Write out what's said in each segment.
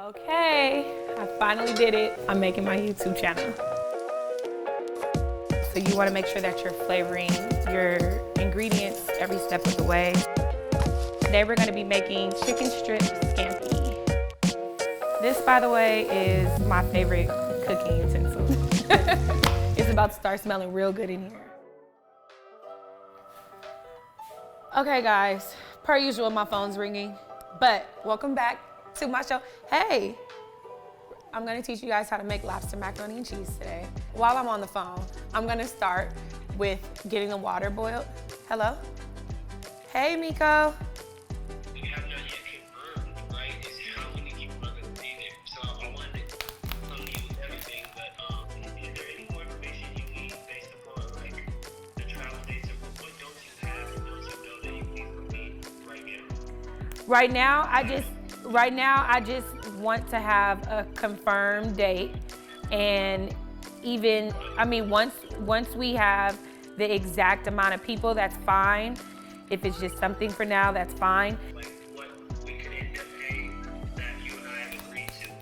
Okay, I finally did it. I'm making my YouTube channel. So you want to make sure that you're flavoring your ingredients every step of the way. Today we're going to be making chicken strip scampi. This, by the way, is my favorite cooking utensil. It's about to start smelling real good in here. Okay guys, per usual, my phone's ringing, but welcome back to my show. Hey, I'm gonna teach you guys how to make lobster macaroni and cheese today. While I'm on the phone, I'm gonna start with getting the water boiled. Hello? Hey, Miko. We have not yet confirmed, right, is how many people are gonna be there. So I wanted to tell you everything, but is there any more information you need based upon like the travel dates, or what don't you have and don't you know that you need from me right now? Right now, I just want to have a confirmed date, and even, I mean, once we have the exact amount of people, that's fine. If it's just something for now, that's fine. Like what we could end up paying that you and I have agreed to. And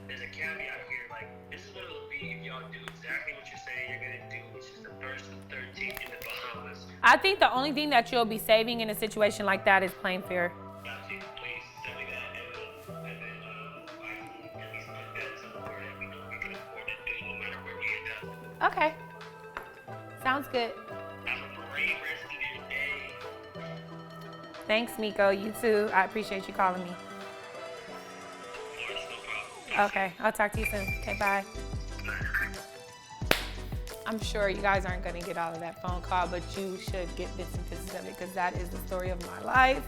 there's a caveat here, like this is what it'll be if y'all do exactly what you're saying you're gonna do, which is the 1st and 13th in the Bahamas. I think the only thing that you'll be saving in a situation like that is plane fare. Got you. Please send me that, and then I can at least put that somewhere that we know we can afford to do no matter where we end up. Okay, sounds good. Have a great rest of your day. Thanks, Miko. You too. I appreciate you calling me. Of course, no problem. Okay, I'll talk to you soon. Okay, bye. I'm sure you guys aren't gonna get all of that phone call, but you should get bits and pieces of it because that is the story of my life.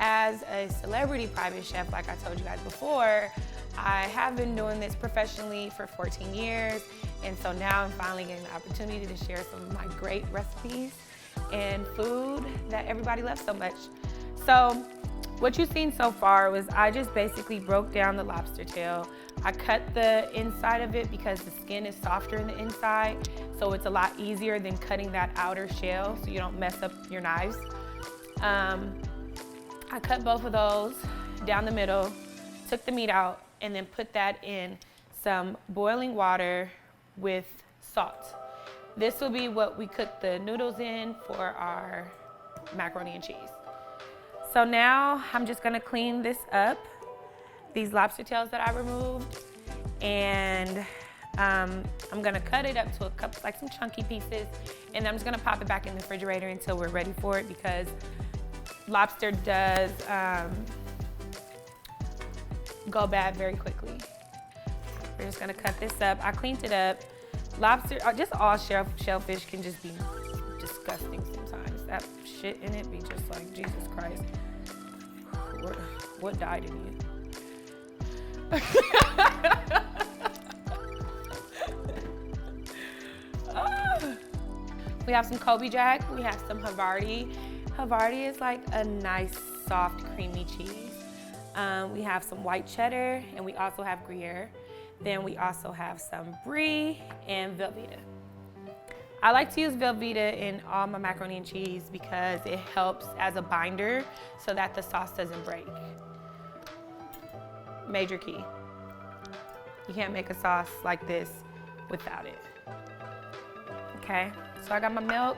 As a celebrity private chef, like I told you guys before, I have been doing this professionally for 14 years, and so now I'm finally getting the opportunity to share some of my great recipes and food that everybody loves so much. So what you've seen so far was I just basically broke down the lobster tail. I cut the inside of it because the skin is softer in the inside, so it's a lot easier than cutting that outer shell so you don't mess up your knives. I cut both of those down the middle, took the meat out, and then put that in some boiling water with salt. This will be what we cook the noodles in for our macaroni and cheese. So now I'm just gonna clean this up, these lobster tails that I removed, and I'm gonna cut it up to a couple, like some chunky pieces, and I'm just gonna pop it back in the refrigerator until we're ready for it because lobster does go bad very quickly. We're just gonna cut this up. I cleaned it up. Lobster, just all shellfish can just be disgusting sometimes. That shit in it be just like, Jesus Christ. What died in you? We have some Kobe Jack, we have some Havarti. Havarti is like a nice, soft, creamy cheese. We have some white cheddar, and we also have Gruyere. Then we also have some Brie and Velveeta. I like to use Velveeta in all my macaroni and cheese because it helps as a binder so that the sauce doesn't break. Major key. You can't make a sauce like this without it. Okay, so I got my milk,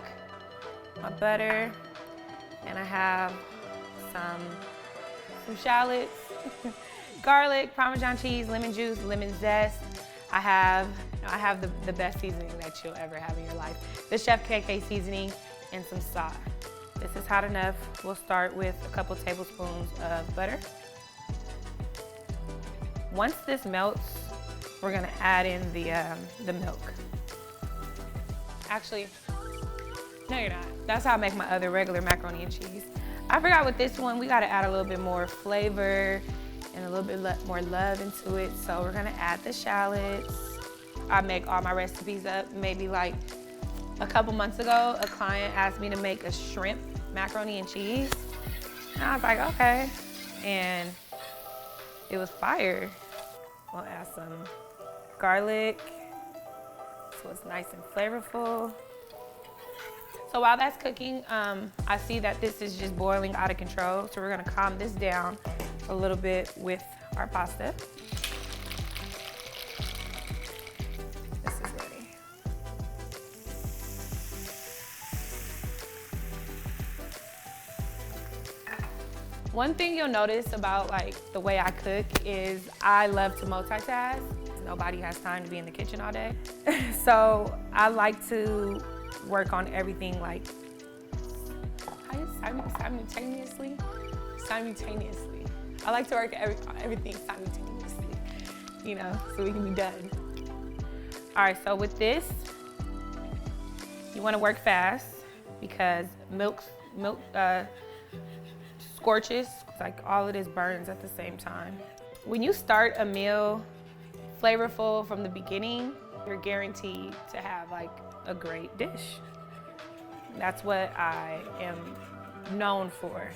my butter, and I have some shallots, garlic, Parmesan cheese, lemon juice, lemon zest. I have the best seasoning that you'll ever have in your life. The chefkaykay seasoning and some salt. This is hot enough. We'll start with a couple tablespoons of butter. Once this melts, we're gonna add in the milk. Actually, no you're not. That's how I make my other regular macaroni and cheese. I forgot with this one, we gotta add a little bit more flavor and a little bit more love into it. So we're gonna add the shallots. I make all my recipes up. Maybe like a couple months ago, a client asked me to make a shrimp macaroni and cheese. And I was like, okay. And it was fire. We'll add some garlic so it's nice and flavorful. So while that's cooking, I see that this is just boiling out of control. So we're gonna calm this down a little bit with our pasta. This is ready. One thing you'll notice about like the way I cook is I love to multitask. Nobody has time to be in the kitchen all day. So I like to work on everything like simultaneously. I like to work on everything simultaneously, you know, so we can be done. All right, so with this, you wanna work fast because milk scorches, like all of this burns at the same time. When you start a meal flavorful from the beginning, you're guaranteed to have like a great dish. That's what I am known for.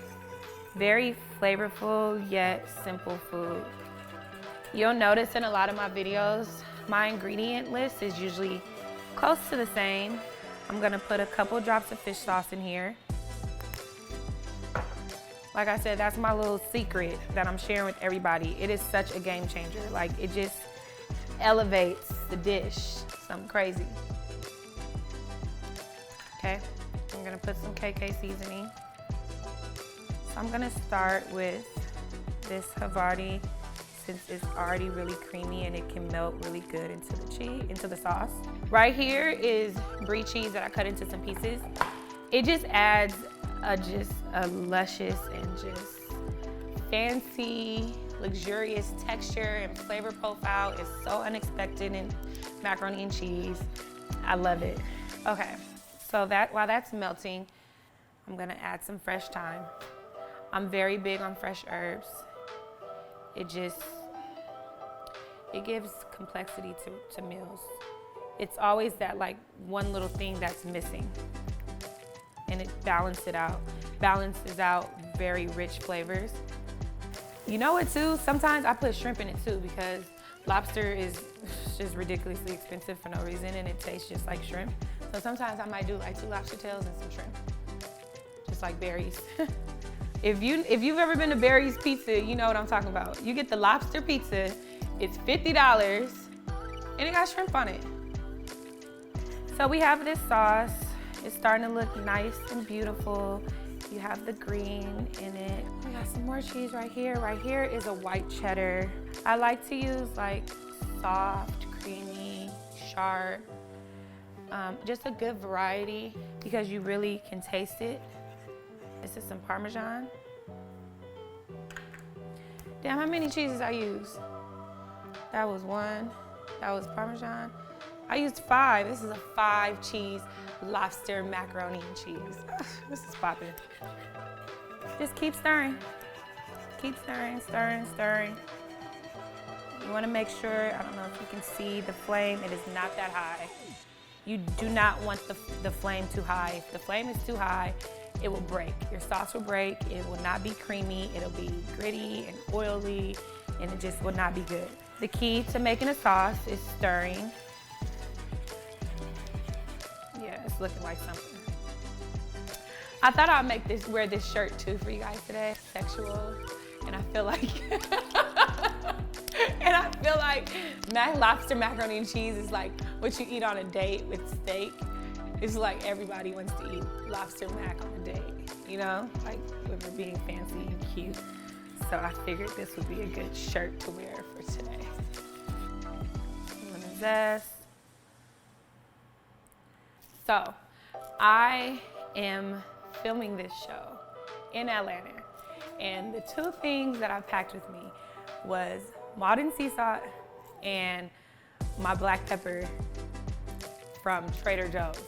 Very flavorful yet simple food. You'll notice in a lot of my videos, my ingredient list is usually close to the same. I'm gonna put a couple drops of fish sauce in here. Like I said, that's my little secret that I'm sharing with everybody. It is such a game changer. Like, it just elevates the dish, something crazy. Okay, I'm gonna put some KK seasoning. So I'm gonna start with this Havarti, since it's already really creamy and it can melt really good into the sauce. Right here is brie cheese that I cut into some pieces. It just adds a luscious and just fancy, luxurious texture and flavor profile. Is so unexpected in macaroni and cheese. I love it. Okay, so while that's melting, I'm gonna add some fresh thyme. I'm very big on fresh herbs. It gives complexity to meals. It's always that like one little thing that's missing, and it balances out very rich flavors. You know what too? Sometimes I put shrimp in it too because lobster is just ridiculously expensive for no reason, and it tastes just like shrimp. So sometimes I might do like 2 lobster tails and some shrimp, just like Barry's. If you've ever been to Barry's Pizza, you know what I'm talking about. You get the lobster pizza, it's $50, and it got shrimp on it. So we have this sauce. It's starting to look nice and beautiful. You have the green in it. We got some more cheese right here. Right here is a white cheddar. I like to use like soft, creamy, sharp, just a good variety because you really can taste it. This is some Parmesan. Damn, how many cheeses I used? That was 1, that was Parmesan. I used 5. This is a 5-cheese lobster macaroni and cheese. This is popping. Just keep stirring. Keep stirring, stirring, stirring. You wanna make sure, I don't know if you can see the flame, it is not that high. You do not want the flame too high. If the flame is too high, it will break. Your sauce will break, it will not be creamy, it'll be gritty and oily, and it just will not be good. The key to making a sauce is stirring. Yeah, it's looking like something. I thought I'd wear this shirt too for you guys today. Sexual, and I feel like, lobster macaroni and cheese is like what you eat on a date with steak. It's like everybody wants to eat lobster mac on a date, you know? Like when we're being fancy and cute. So I figured this would be a good shirt to wear for today. Lemon zest. So I am filming this show in Atlanta, and the 2 things that I packed with me was Maldon sea salt and my black pepper from Trader Joe's.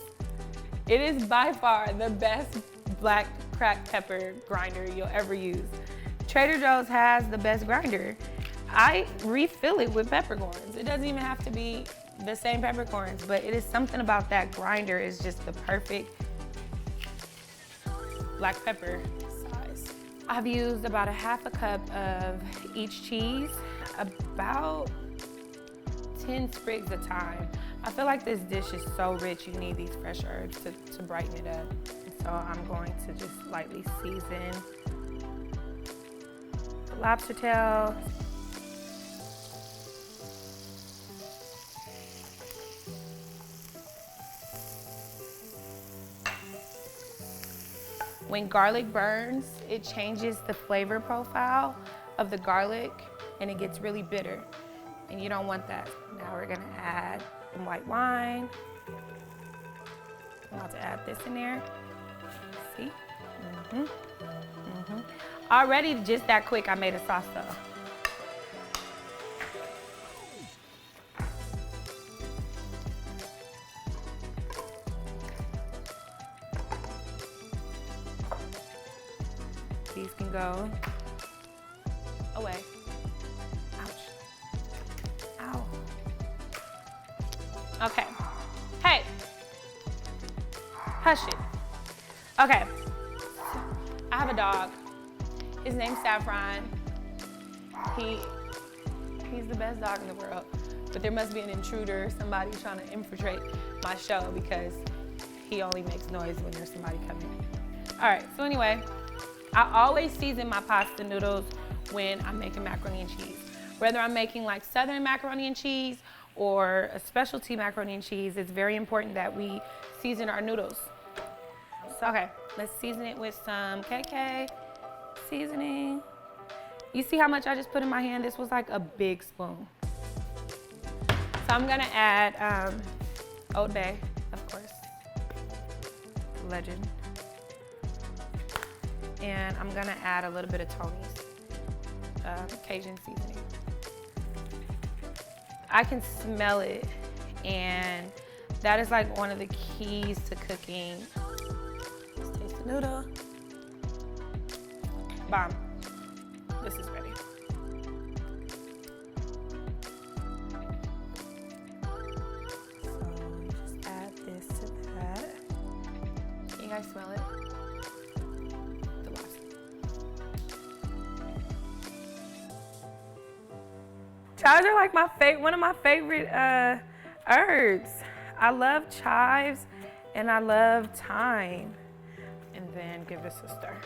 It is by far the best black cracked pepper grinder you'll ever use. Trader Joe's has the best grinder. I refill it with peppercorns. It doesn't even have to be the same peppercorns, but it is something about that grinder is just the perfect black pepper size. I've used about a half a cup of each cheese, about 10 sprigs of thyme. I feel like this dish is so rich, you need these fresh herbs to brighten it up. So I'm going to just lightly season the lobster tail. When garlic burns, it changes the flavor profile of the garlic and it gets really bitter. And you don't want that. Now we're gonna add some white wine. I'm about to add this in there. See? Already just that quick, I made a sauce though. These can go away. Ouch. Ow. Okay. Hey. Hush it. Okay. I have a dog. His name's Saffron. He's the best dog in the world. But there must be an intruder, somebody trying to infiltrate my show because he only makes noise when there's somebody coming. All right, so anyway, I always season my pasta noodles when I'm making macaroni and cheese. Whether I'm making like Southern macaroni and cheese or a specialty macaroni and cheese, it's very important that we season our noodles. So, okay, let's season it with some KK seasoning. You see how much I just put in my hand? This was like a big spoon. So I'm gonna add Old Bay, of course, legend. And I'm gonna add a little bit of Tony's Cajun seasoning. I can smell it, and that is like one of the keys to cooking. Let's taste the noodle. Bomb. This is ready. So just add this to that. Can you guys smell it? Chives are like one of my favorite herbs. I love chives and I love thyme. And then give this a stir.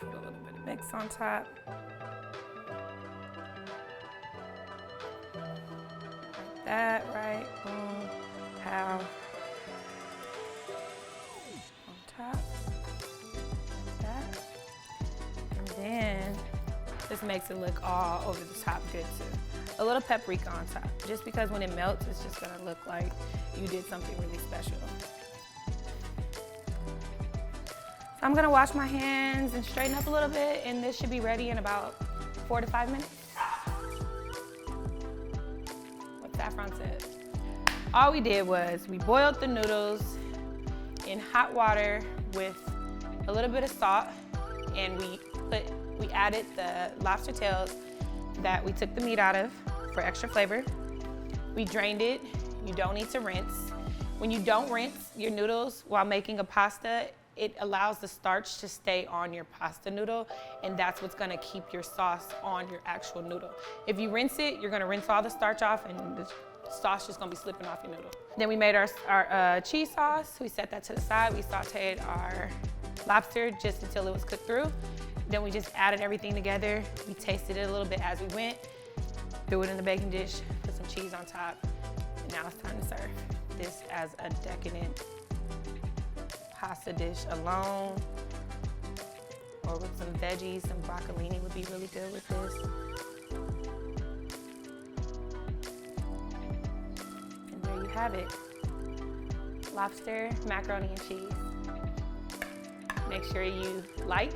Put a little bit of mix on top. Like that, right? Boom, pow. Top, like that. And then this makes it look all over the top good too. A little paprika on top, just because when it melts, it's just gonna look like you did something really special. So I'm gonna wash my hands and straighten up a little bit, and this should be ready in about 4 to 5 minutes. What Saffron said. All we did was we boiled the noodles in hot water with a little bit of salt, and we added the lobster tails that we took the meat out of for extra flavor. We drained it. You don't need to rinse. When you don't rinse your noodles while making a pasta, it allows the starch to stay on your pasta noodle, and that's what's gonna keep your sauce on your actual noodle. If you rinse it, you're gonna rinse all the starch off, and the sauce just gonna be slipping off your noodle. Then we made our cheese sauce. We set that to the side. We sauteed our lobster just until it was cooked through. Then we just added everything together. We tasted it a little bit as we went, threw it in the baking dish, put some cheese on top, and now it's time to serve. This as a decadent pasta dish alone, or with some veggies, some broccolini would be really good with this. Have it. Lobster, macaroni and cheese. Make sure you like,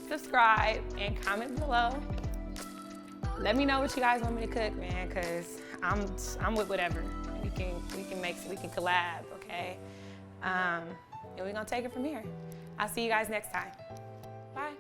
subscribe, and comment below. Let me know what you guys want me to cook, man, because I'm with whatever. We can collab, okay? And we're gonna take it from here. I'll see you guys next time. Bye.